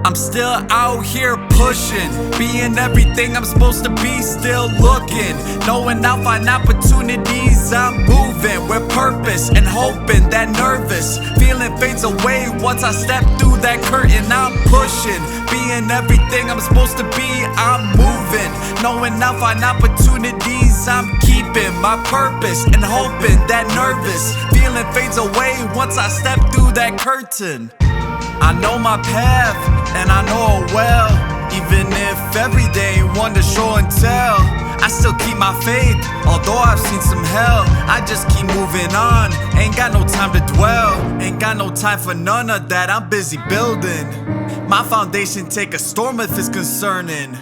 I'm still out here pushing, being everything I'm supposed to be, still looking, knowing I'll find opportunities. I'm moving with purpose and hoping that nervous feeling fades away once I step through that curtain. I'm pushing, being everything I'm supposed to be. I'm moving, knowing I'll find opportunities. I'm keeping my purpose and hoping that nervous feeling fades away once I step through that curtain. I know my path, and I know it well. Even if every day ain't one to show and tell, I still keep my faith, although I've seen some hell. I just keep moving on, ain't got no time to dwell. Ain't got no time for none of that, I'm busy building. My foundation take a storm if it's concerning.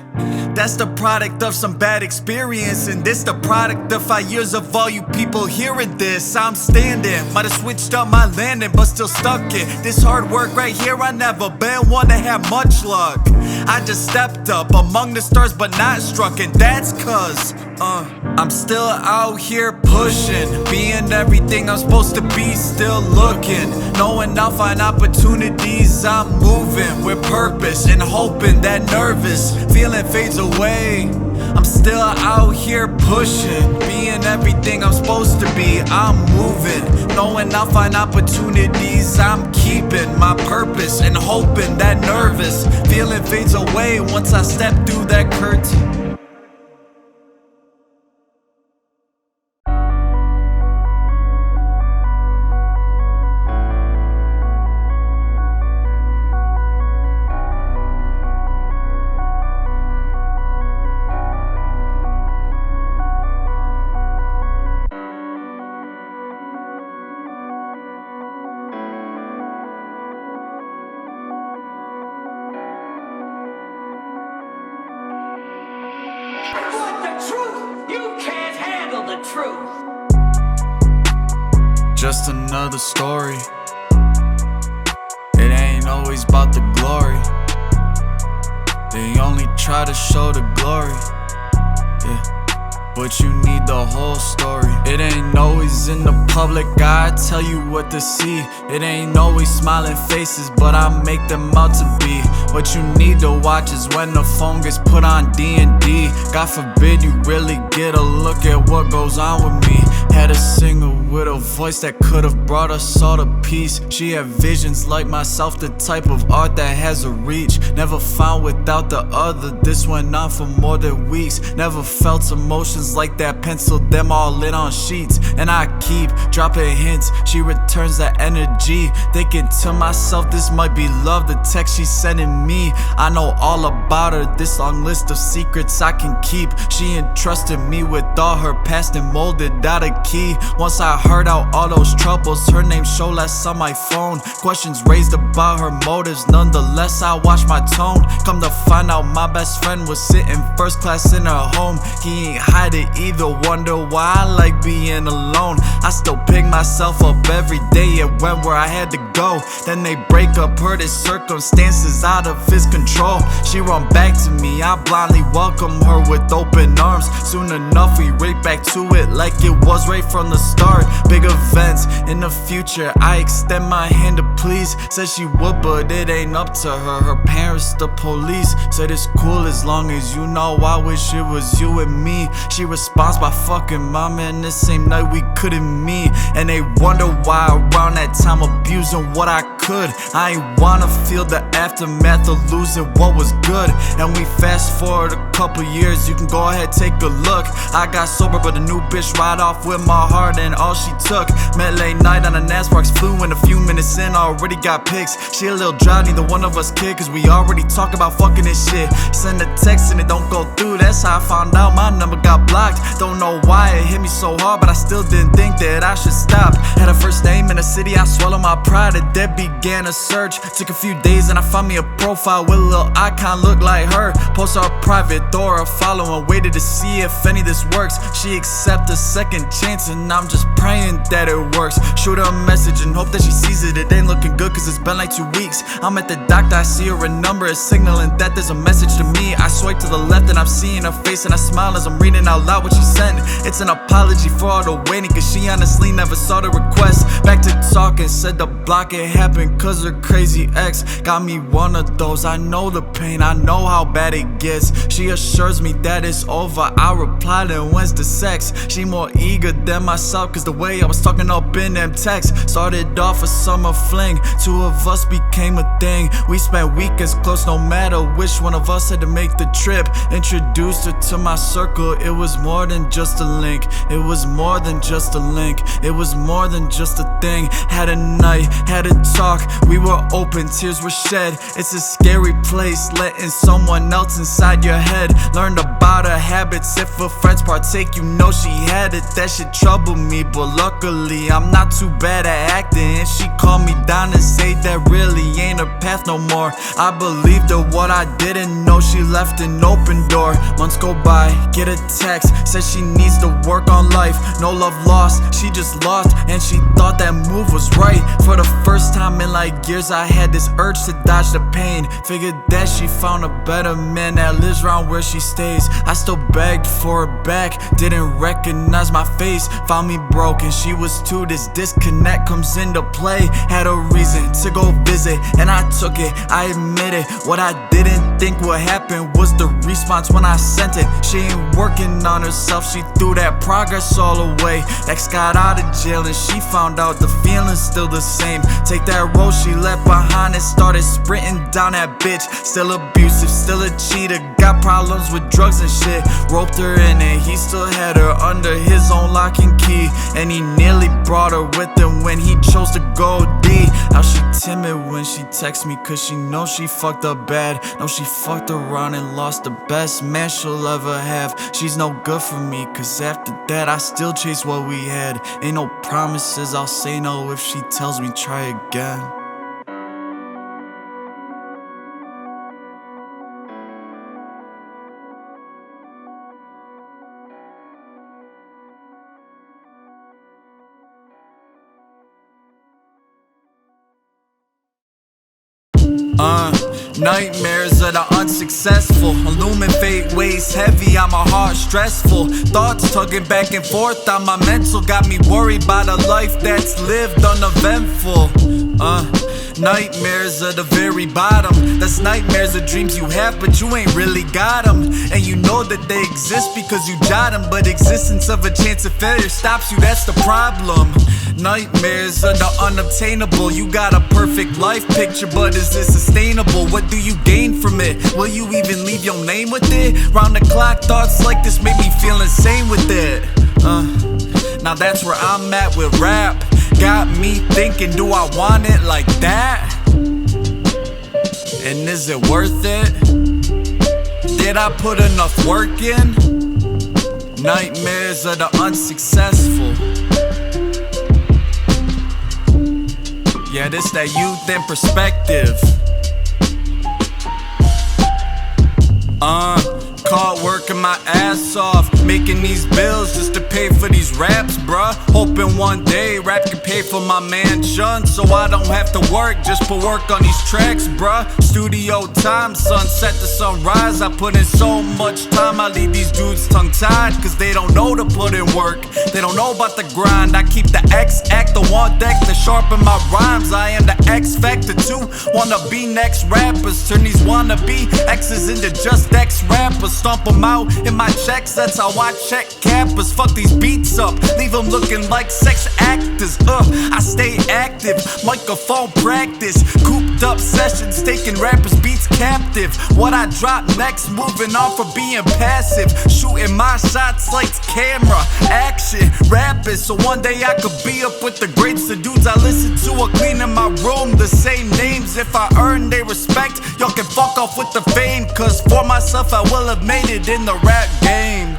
That's the product of some bad experience, and this the product of 5 years of all you people hearing this. I'm standing, might have switched up my landing, but still stuck it. This hard work right here, I never been one to have much luck. I just stepped up among the stars but not struck, and that's cause I'm still out here pushing, being everything I'm supposed to be, still looking, knowing I'll find opportunities. I'm moving with purpose and hoping that nervous feeling fades away. I'm still out here pushing, being everything I'm supposed to be. I'm moving, knowing I'll find opportunities. I'm keeping my purpose and hoping that nervous feeling fades away once I step through that curtain. Truth. Just another story. It ain't always about the glory. They only try to show the glory, yeah, but you need the whole story. It ain't always in the public eye, tell you what to see. It ain't always smiling faces, but I make them out to be. What you need to watch is when the phone gets put on D&D. God forbid you really get a look at what goes on with me. Had a singer with a voice that could've brought us all to peace. She had visions like myself, the type of art that has a reach. Never found without the other, this went on for more than weeks. Never felt emotions like that, penciled them all in on sheets. And I keep dropping hints, she returns that energy. Thinking to myself, this might be love, the text she's sending me. I know all about her, this long list of secrets I can keep. She entrusted me with all her past and molded out a key. Once I heard out all those troubles, her name showed less on my phone. Questions raised about her motives, nonetheless I watched my tone. Come to find out my best friend was sitting first class in her home. He ain't hide it either, wonder why I like being alone. I still pick myself up every day and went where I had to go. Then they break up, heard his circumstances out of his control. She run back to me, I blindly welcome her with open arms. Soon enough we right back to it like it was right from the start. Big events in the future, I extend my hand to please. Said she would, but it ain't up to her. Her parents, the police, said it's cool as long as you know. I wish it was you and me. She responds by fucking my man, this same night we couldn't meet. And they wonder why around that time abusing what I could. I ain't wanna feel the aftermath of losing what was good. And we fast forward a couple years, you can go ahead take a look. I got sober but a new bitch right off with my heart and all she took. Met late night on a NASBarks, flew in a few minutes in, already got pics. She a little dry, neither one of us kid, cause we already talk about fucking this shit. Send a text and it don't go through, that's how I found out my number got blocked. Don't know why it hit me so hard, but I still didn't think that I should stop. Had a first name in the city, I swallowed my pride, and then began a search. Took a few days and I found me a profile with a little icon look like her. Post her private, throw her a follow and waited to see if any of this works. She accept a second chance and I'm just praying that it works. Shoot her a message and hope that she sees it. It ain't looking good cause it's been like 2 weeks. I'm at the doctor, I see her, a number is signaling that there's a message to me. I swipe to the left and I'm seeing her face and I smile as I'm reading out loud what she sent. It's an apology for all the waiting cause she honestly never saw the request. Back to talking, said the blocking happened hurting cause her crazy ex got me one of those. I know the pain, I know how bad it gets. She assures me that it's over. I reply, then when's the sex? She more eager than myself cause the way I was talking up in them texts. Started off a summer fling, two of us became a thing. We spent weekends close no matter which one of us had to make the trip. Introduced her to my circle, it was more than just a link. It was more than just a link, it was more than just a thing. Had a night, had a talk, we were open, tears were shed. It's a scary place, letting someone else inside your head. Learned about her habits, if her friends partake, you know she had it. That shit troubled me, but luckily I'm not too bad at acting. And she calmed me down and say that really ain't her path no more. I believed her, what I didn't know, she left an open door. Months go by, get a text, says she needs to work on life. No love lost, she just lost, and she thought that move was right. For the first time in like years, I had this urge to dodge the pain. Figured that she found a better man that lives around where she stays. I still begged for her back, didn't recognize my face. Found me broken, she was too. This disconnect comes into play. Had a reason to go visit, and I took it, I admit it. What I didn't think would happen was the response when I sent it. She ain't working on herself, she threw that progress all away. Ex got out of jail and she found out the feeling's still the same. Take that road she left behind and started sprinting down that bitch. Still abusive, still a cheater, got problems with drugs and shit. Roped her in and he still had her under his own lock and key. And he nearly brought her with him when he chose to go D. Now she timid when she texts me cause she knows she fucked up bad. Know she fucked around and lost the best man she'll ever have. She's no good for me cause after that I still chase what we had. Ain't no promises, I'll say no if she tells me try again. Nightmares of the unsuccessful, illuminate fate weighs heavy on my heart, stressful. Thoughts tugging back and forth on my mental, got me worried about a life that's lived uneventful. Nightmares of the very bottom, that's nightmares of dreams you have but you ain't really got them. And you know that they exist because you jot them, but existence of a chance of failure stops you, that's the problem. Nightmares of the unobtainable, you got a perfect life picture but is it sustainable? What do you gain from it? Will you even leave your name with it? Round the clock thoughts like this make me feel insane with it. Now that's where I'm at with rap. Got me thinking, do I want it like that? And is it worth it? Did I put enough work in? Nightmares of the unsuccessful. Yeah, this that youth in perspective. Caught working my ass off, making these bills just to pay for these raps, bruh. Hoping one day rap can pay for my mansion, so I don't have to work, just put work on these tracks, bruh. Studio time, sunset to sunrise, I put in so much time, I leave these dudes tongue-tied, cause they don't know to put in work, they don't know about the grind. I keep the X act, the one deck to sharpen my rhymes. I am the X factor too, wanna be next rappers, turn these wannabe X's into just X rappers. Stomp them out in my checks, that's how I check cappers. Fuck these beats up, leave them looking like sex actors. I stay active, microphone practice, cooped up sessions, taking rappers' beats captive. What I drop next, moving on for being passive, shooting my shots, lights, camera, action, rapping. So one day I could be up with the greats, the dudes I listen to are cleaning my room. The same names, if I earn their respect, y'all can fuck off with the fame. Cause for myself I will have made it in the rap game.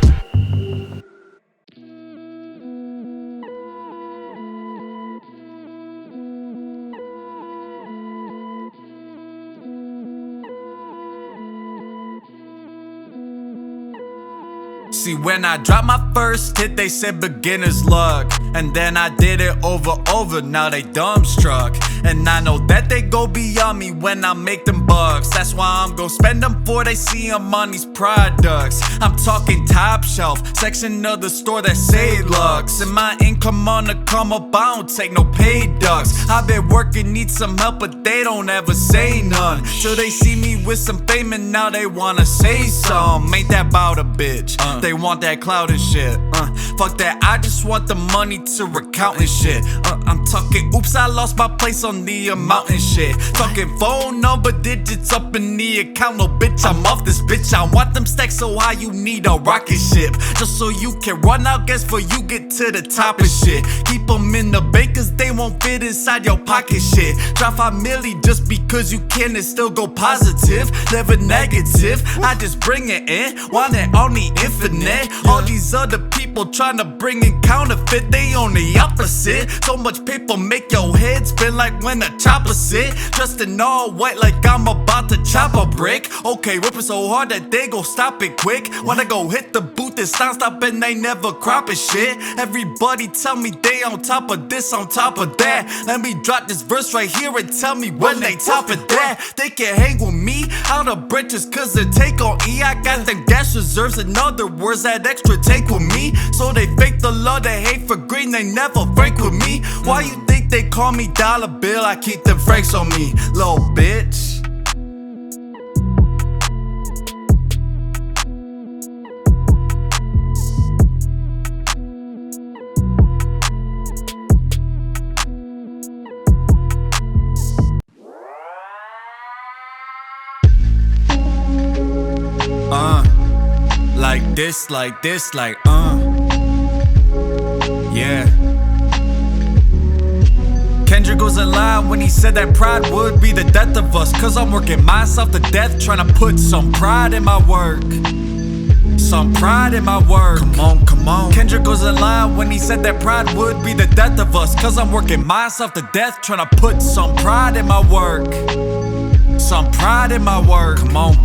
See, when I dropped my first hit, they said beginner's luck. And then I did it over, now they dumbstruck. And I know that they go beyond me when I make them bucks. That's why I'm gon' spend them before they see them on these products. I'm talking top shelf, section of the store that say Lux. And my income on the come up, I don't take no paid ducks. I've been working, need some help, but they don't ever say none. Till they see me with some fame and now they wanna say some. Ain't that about a bitch, they want that clout and shit. Fuck that, I just want the money to recount and shit. I'm talking, oops, I lost my place on the amount and shit. Talking phone number digits up in the account. No bitch, I'm off this bitch. I want them stacks, so how you need a rocket ship, just so you can run out gas for you get to the top and shit. Keep them in the bank cause they won't fit inside your pocket shit. Drop 5 milli just because you can and still go positive. Never negative, I just bring it in. Want it on the infinite. All these other people tryna bring in counterfeit, they on the opposite. So much paper make your head spin like when a chopper sit. Dressed in all white like I'm about to chop a brick. Okay, ripping so hard that they gon' stop it quick. When I go hit the booth, it's non-stop and they never cropping shit. Everybody tell me they on top of this, on top of that. Let me drop this verse right here and tell me when they top of that. They can hang with me out of bridges cause they take on E. I got them gas reserves, in other words, that extra tank with me. So they fake the love, they hate for green, they never frank with me. Why you think they call me Dolla Bill? I keep them franks on me, little bitch. Like this, yeah. Kendrick was in line when he said that pride would be the death of us. Cause I'm working myself to death, tryna put some pride in my work. Some pride in my work. Come on. Kendrick was in line when he said that pride would be the death of us. Cause I'm working myself to death, tryna put some pride in my work. Some pride in my work. Come on.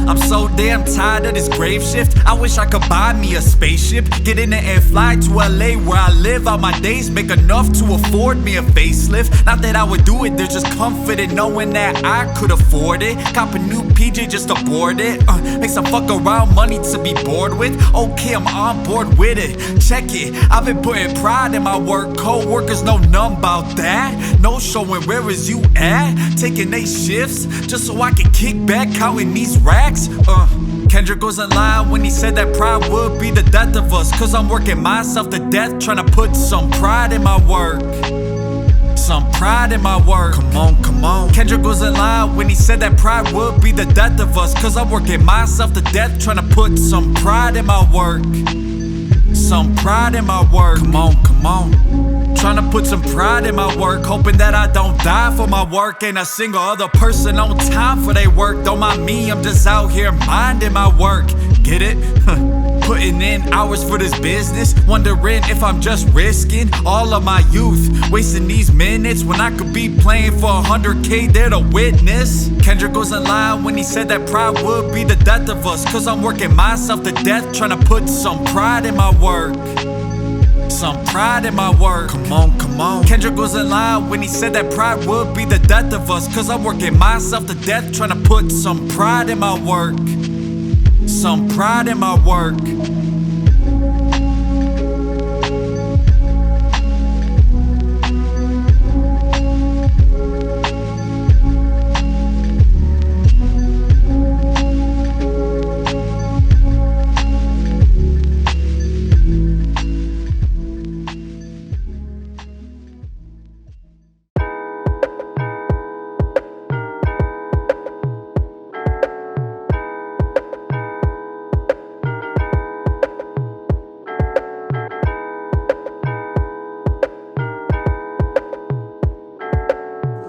I'm so damn tired of this grave shift. I wish I could buy me a spaceship, get in it and fly to LA where I live out my days, make enough to afford me a facelift. Not that I would do it, there's just comfort in knowing that I could afford it. Cop a new PJ just to board it. Make some fuck around money to be bored with. Okay, I'm on board with it. Check it, I've been putting pride in my work. Co-workers know none about that. No showing where is you at. Taking 8 shifts just so I can kick back counting these racks. Kendrick was in line when he said that pride would be the death of us. Cause I'm working myself to death, tryna put some pride in my work. Some pride in my work. Come on. Kendrick was in line when he said that pride would be the death of us. Cause I'm working myself to death, tryna put some pride in my work. Some pride in my work. Come on. Tryna put some pride in my work, hoping that I don't die for my work. Ain't a single other person on time for their work. Don't mind me, I'm just out here minding my work. Get it? Putting in hours for this business, wondering if I'm just risking all of my youth, wasting these minutes when I could be playing for 100K there to witness. Kendrick was in line when he said that pride would be the death of us. Cause I'm working myself to death, tryna put some pride in my work. Some pride in my work. Come on. Kendrick was in line when he said that pride would be the death of us. Cause I'm working myself to death, tryna put some pride in my work. Some pride in my work.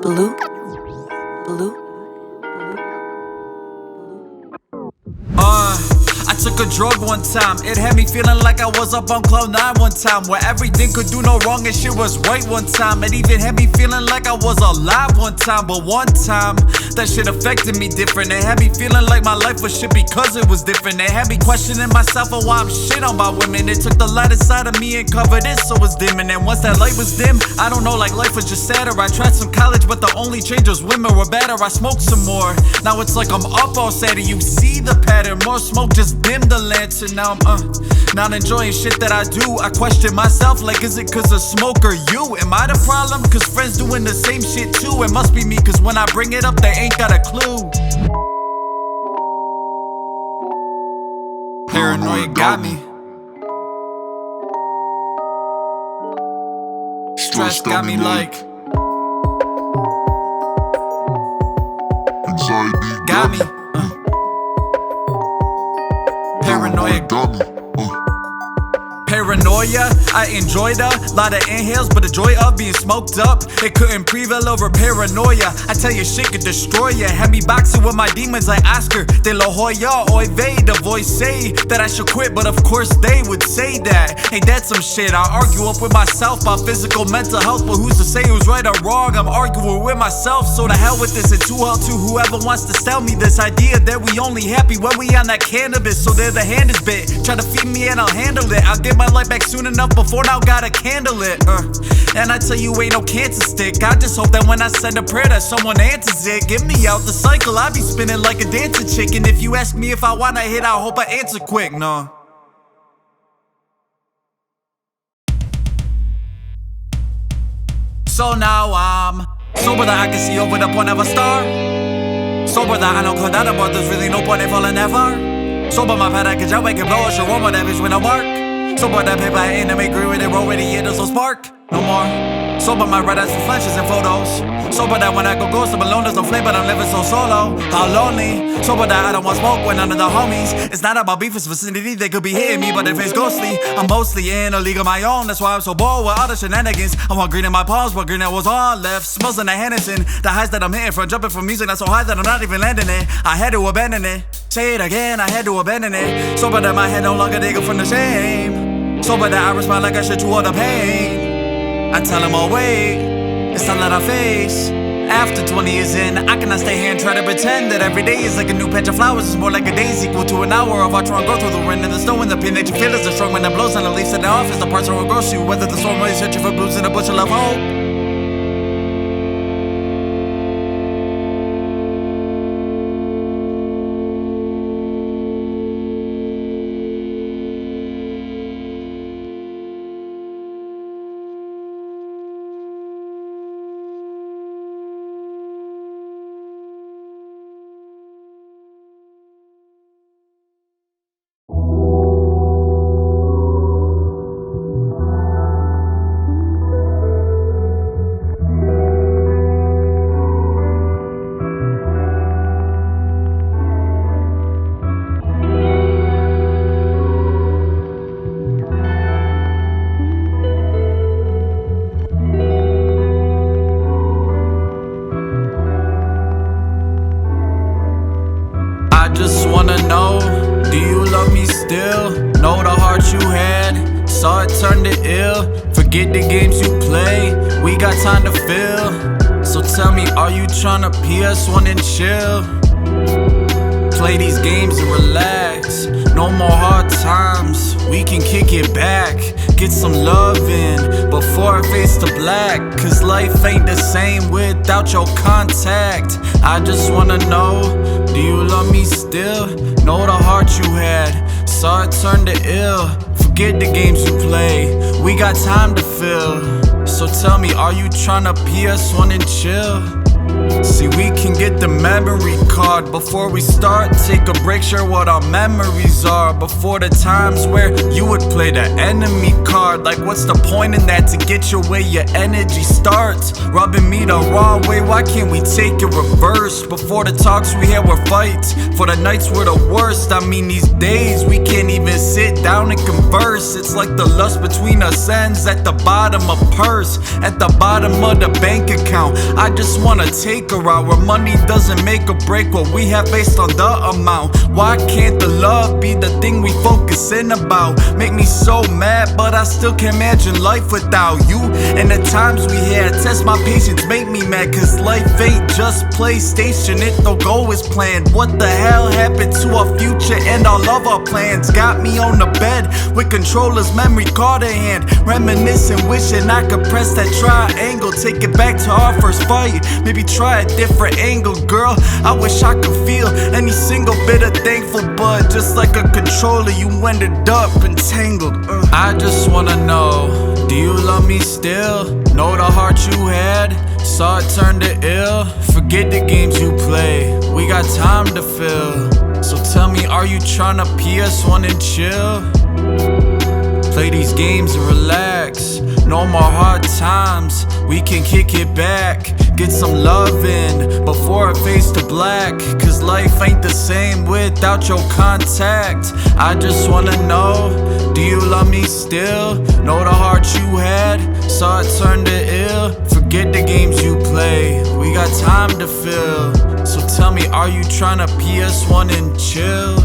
Blue. I took a drug one time. It had me feeling like I was up on cloud 9 one time, where everything could do no wrong and shit was right one time. It even had me feeling like I was alive one time, but one time that shit affected me different. It had me feeling like my life was shit because it was different. It had me questioning myself on why I'm shit on by women. It took the light inside of me and covered it so it was dimming. And once that light was dim, I don't know, like life was just sadder. I tried some college, but the only change was women were better. I smoked some more. Now it's like I'm up all Saturday. You see the pattern. More smoke just dimmed the lantern. Now I'm not enjoying shit that I do. I question myself like, is it cause of smoke or you? Am I the problem? Cause friends doing the same shit too. It must be me, cause when I bring it up they ain't got a clue. Paranoia got me. Stress got me like. Anxiety Got me. Paranoia got me. Paranoia, I enjoyed a lot of inhales, but the joy of being smoked up, it couldn't prevail over paranoia. I tell you, shit could destroy ya. Had me boxing with my demons like Oscar De La Hoya. Oy vey, the voice say that I should quit, but of course they would say that. Ain't that some shit? I argue up with myself about physical, mental health, but who's to say who's right or wrong? I'm arguing with myself, so to hell with this. And to hell to whoever wants to sell me this idea that we only happy when we on that cannabis. So there the hand is bit. Try to feed me and I'll handle it. I'll get my life back soon enough before now gotta candle it. And I tell you ain't no cancer stick. I just hope that when I send a prayer that someone answers it. Get me out the cycle, I be spinning like a dancing chick. And if you ask me if I wanna hit, I hope I answer quick. No. So now I'm sober that I can see over the point of a star. Sober that I know cause that but there's really no point in falling ever. Sober my pet I can jump, I can blow a show on that bitch when I work. Sober that paper I ain't agree with it, roll with it, there's no spark, no more. Sober my red eyes for flashes and photos. Sober that when I go ghost, I'm alone, there's no flame, but I'm living so solo. How lonely. Sober that I don't want smoke with none of the homies. It's not about beef, it's vicinity, they could be hitting me, but if it's ghostly, I'm mostly in a league of my own. That's why I'm so bored with all the shenanigans. I want green in my palms, but green that was all left. Smells in the Henderson. The highs that I'm hitting from jumping from music that's so high that I'm not even landing it. I had to abandon it. Say it again, I had to abandon it. Sober that my head no longer digger from the shame. Sober that I respond like I should to all the pain. I tell him, oh wait, it's time that I face. After 20 years in, I cannot stay here and try to pretend that every day is like a new patch of flowers. It's more like a day's equal to an hour of our trying to go through the wind and the snow and the pain that you feel is the strong when it blows on the leaves in the office. The parts are gross you, whether the storm is searching for blues in a bushel of hope. Do you love me still? Know the heart you had, saw it turn to ill. Forget the games you play, we got time to fill. So tell me, are you tryna PS1 and chill? Play these games and relax. No more hard times, we can kick it back. Get some love in before it fades to black. Cause life ain't the same without your contact. I just wanna know, do you love me still? Know the heart you had, saw it turn to ill. Forget the games you play, we got time to fill. So tell me, are you tryna PS1 and chill? See, we can get the memory card before we start. Take a break, share what our memories are. Before the times where you would play the enemy card. Like what's the point in that? To get your way, your energy starts rubbing me the wrong way, why can't we take it reversed? Before the talks we had were fights, for the nights were the worst. I mean these days we can't even sit down and converse. It's like the lust between us ends at the bottom of purse, at the bottom of the bank account. I just wanna take her out, where money doesn't make or break what we have based on the amount. Why can't the love be the thing we focusing about? Make me so mad, but I still can't imagine life without you. And the times we had test my patience, make me mad, cause life ain't just PlayStation, it don't go as planned. What the hell happened to our future and all of our plans? Got me on the bed with controller's memory card in hand, reminiscing, wishing I could press that triangle, take it back to our first fight, maybe try a different angle. Girl, I wish I could feel any single bit of thankful, but just like a controller, you ended up entangled. I just wanna know, do you love me still? Know the heart you had, saw it turn to ill. Forget the games you play, we got time to fill. So tell me, are you tryna PS1 and chill? Play these games and relax, no more hard times, we can kick it back. Get some love in before it fades to black, cause life ain't the same without your contact. I just wanna know, do you love me still? Know the heart you had, saw it turn to ill. Forget the games you play, we got time to fill. So tell me, are you tryna PS1 and chill?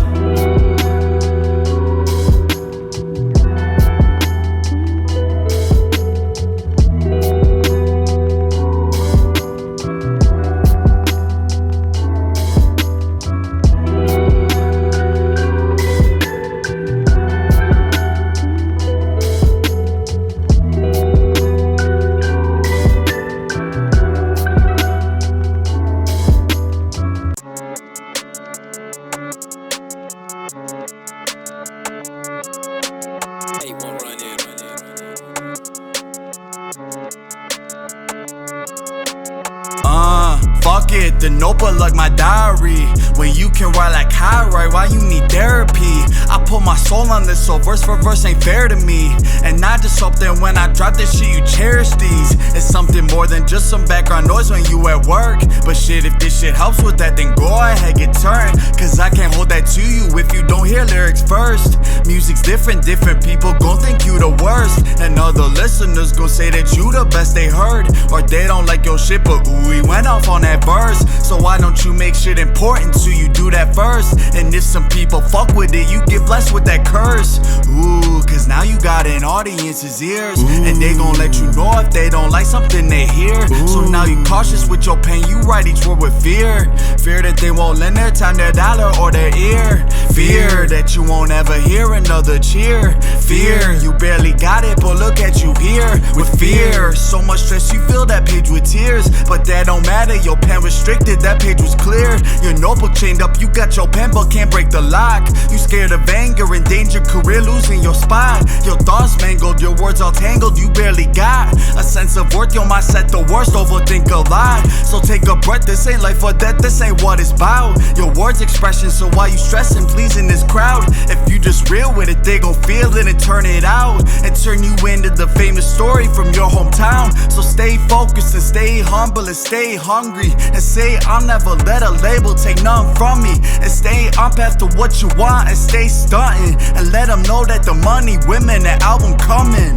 Fuck it, the notebook like my diary. When you can write like I write, why you need therapy? I put my soul on this, so verse for verse ain't fair to me. And I just hope that when I drop this shit, you cherish these. It's something more than just some background noise when you at work. But shit, if this shit helps with that, then go ahead, get turned. Cause I can't hold that to you if you don't hear lyrics first. Music's different people gon' think you the worst. And other listeners gon' say that you the best they heard. Or they don't like your shit, but ooh, we went off on that verse. So why don't you make shit important to you, do that first? And if some people fuck with it, you get blessed with that curse. Ooh, cause now you got an audience's ears. And they gon' let you know if they don't like something they hear. So now you cautious with your pain, you write each word with fear. Fear that they won't lend their time, their dollar, or their ear. Fear that you won't ever hear another cheer. Fear, you barely got it, but look at you here. With fear, so much stress you fill that page with tears. But that don't matter, your pen restricted, that page was clear. Your notebook chained up, you got your pen but can't break the lock. You scared of anger, endanger career, losing your spot. Your thoughts mangled, your words all tangled, you barely got a sense of worth. Your mindset the worst, overthink a lot. So take a breath, this ain't life or death, this ain't what it's about. Your words expression, so why you stressing, pleasing this crowd? If you just real with it, they gon' feel it and turn it out. And turn you into the famous story from your hometown. So stay focused and stay humble and stay hungry. And say I'll never let a label take none from me. And stay on path to what you want and stay stunting. And let them know that the money, women, the album coming.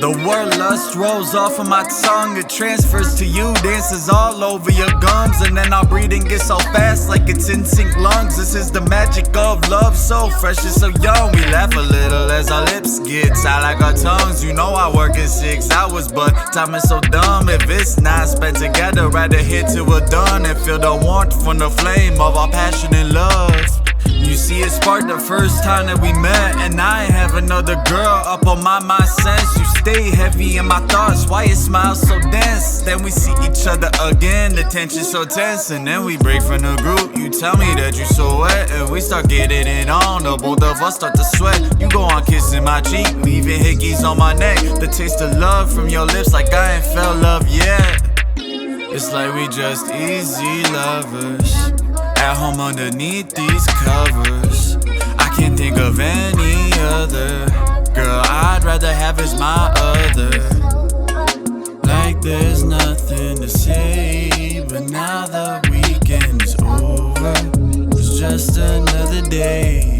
The word lust rolls off of my tongue, it transfers to you, dances all over your gums. And then our breathing gets so fast like it's in sync lungs. This is the magic of love, so fresh and so young. We laugh a little as our lips get tied like our tongues. You know I work in 6 hours, but time is so dumb. If it's not spent together, rather hit till we're done and feel the warmth from the flame of our passion and love. You You see, it sparked the first time that we met, and I ain't have another girl up on my mind since. You stay heavy in my thoughts, why your smile so dense? Then we see each other again, the tension so tense, and then we break from the group. You tell me that you so wet, and we start getting it on. The both of us start to sweat. You go on kissing my cheek, leaving hickeys on my neck. The taste of love from your lips, like I ain't felt love yet. It's like we just easy lovers, at home underneath these covers. I can't think of any other girl I'd rather have as my other. Like there's nothing to say, but now the weekend is over. It's just another day.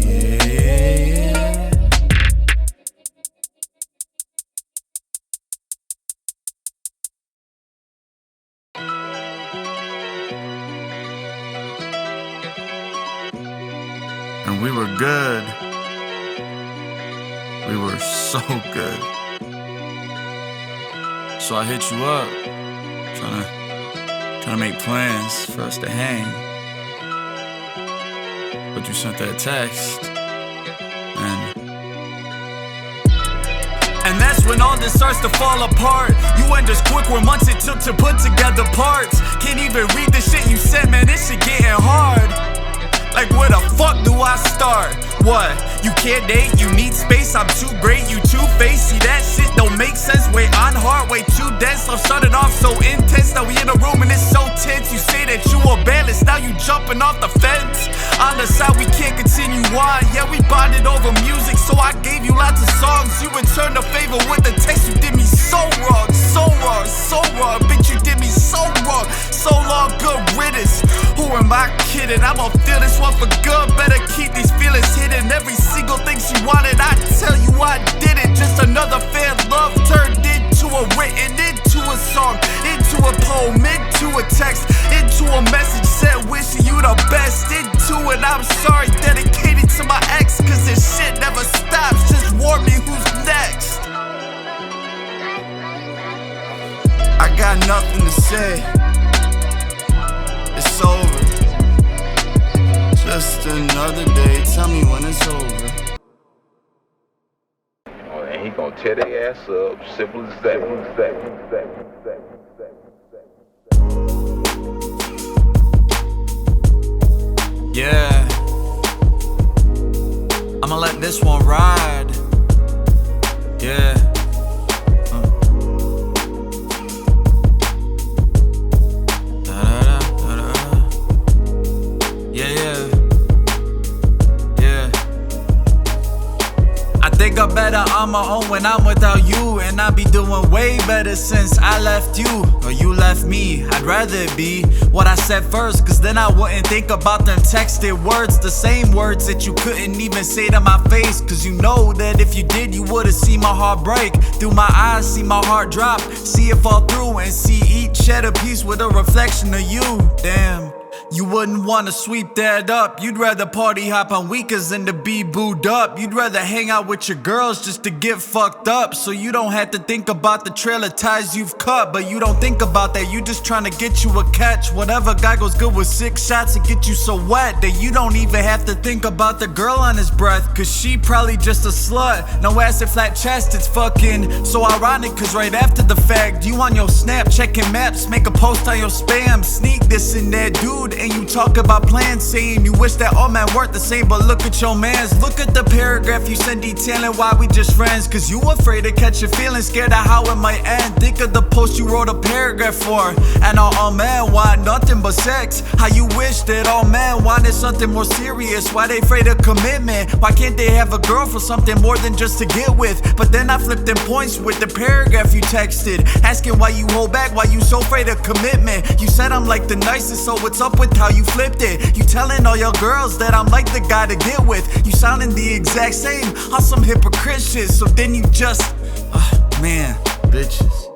And we were good. We were so good. So I hit you up, trying to make plans for us to hang. But you sent that text, and that's when all this starts to fall apart. You went as quick where months it took to put together parts. Can't even read the shit you sent, man, this shit getting hard. Like where the fuck do I start? What? You can't date, you need space, I'm too great, you two-faced. See that shit don't make sense, way on hard, way too dense. Love started off so intense, now we in a room and it's so tense. You say that you were balanced, now you jumping off the fence. On the side we can't continue on, yeah we bonded over music. So I gave you lots of songs, you returned the favor with the text. You did me so wrong, so wrong, so wrong. Bitch you did me so wrong, so long, good riddance. Who am I kidding? I'm gonna feel this one for good, better keep these feelings hidden. Every single thing she wanted, I tell you I did it. Just another fan love turned into a written, into a song, into a poem, into a text, into a message said wishing you the best, into it I'm sorry dedicated to my ex. Cause this shit never stops, just warn me who's next. I got nothing to say, it's over. Just another day, tell me when it's over. Oh, and he gonna tear their ass up, simple as that. Yeah, I'ma let this one ride. Yeah. I think I'm better on my own when I'm without you, and I be doing way better since I left you, or you left me. I'd rather it be what I said first, cause then I wouldn't think about them texted words, the same words that you couldn't even say to my face. Cause you know that if you did, you would've seen my heart break. Through my eyes, see my heart drop, see it fall through, and see each shed a piece with a reflection of you. Damn, you wouldn't wanna sweep that up. You'd rather party hop on weekends than to be booed up. You'd rather hang out with your girls just to get fucked up, so you don't have to think about the trail of ties you've cut. But you don't think about that, you just trying to get you a catch. Whatever guy goes good with 6 shots and get you so wet that you don't even have to think about the girl on his breath, cause she probably just a slut. No ass and flat chest, it's fucking so ironic, cause right after the fact, you on your snap checking maps, make a post on your spam, sneak this and that dude, and you talk about plans, saying you wish that all men weren't the same. But look at your mans, look at the paragraph you sent detailing why we just friends. Cause you afraid to catch your feelings, scared of how it might end. Think of the post you wrote a paragraph for, and all men want nothing but sex. How you wish that all men wanted something more serious. Why they afraid of commitment? Why can't they have a girl for something more than just to get with? But then I flipped them points with the paragraph you texted, asking why you hold back, why you so afraid of commitment. You said I'm like the nicest, so what's up with how you flipped it? You telling all your girls that I'm like the guy to get with. You sounding the exact same on some hypocrite shit. So then you just, man, bitches.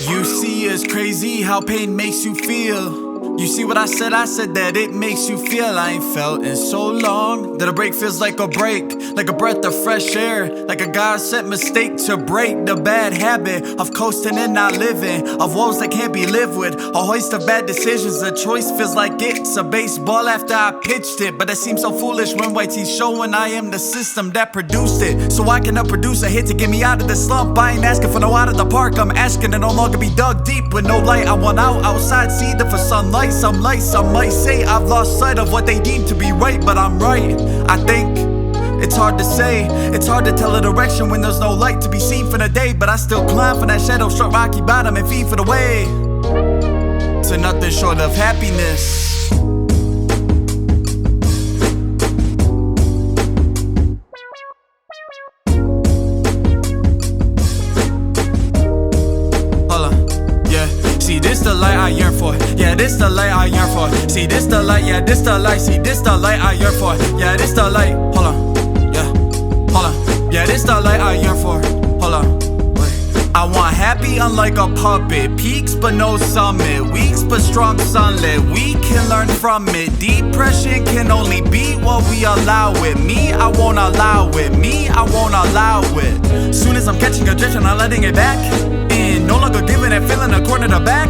You see, it's crazy how pain makes you feel. You see what I said that it makes you feel. I ain't felt in so long that a break feels like a break, like a breath of fresh air, like a God-sent mistake to break the bad habit of coasting and not living, of woes that can't be lived with, a hoist of bad decisions. The choice feels like it's a baseball after I pitched it, but it seems so foolish when white teeth showing I am the system that produced it. So I cannot produce a hit to get me out of the slump. I ain't asking for no out of the park, I'm asking to no longer be dug deep with no light. I want outside, see the for sunlight. Some might say I've lost sight of what they deem to be right, but I'm right, I think. It's hard to say, it's hard to tell a direction when there's no light to be seen for the day. But I still climb from that shadow, struck rocky bottom and feed for the way to nothing short of happiness. See, this the light I yearn for. Yeah, this the light I yearn for. See, this the light, yeah, this the light. See, this the light I yearn for. Yeah, this the light. Hold on, yeah, hold on. Yeah, this the light I yearn for. Hold on, wait. I want happy unlike a puppet. Peaks but no summit. Weeks but strong sunlit. We can learn from it. Depression can only be what we allow it. Me, I won't allow it. Me, I won't allow it. Soon as I'm catching a drift and I'm letting it back in, no longer giving that feeling a corner to back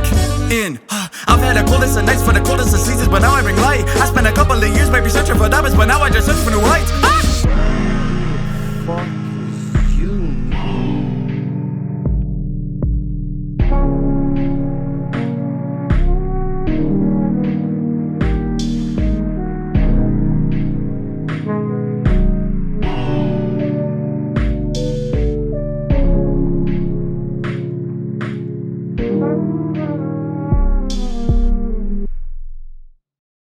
in. I've had the coldest of nights for the coldest of seasons, but now I bring light. I spent a couple of years maybe searching for diamonds, but now I just search for new heights.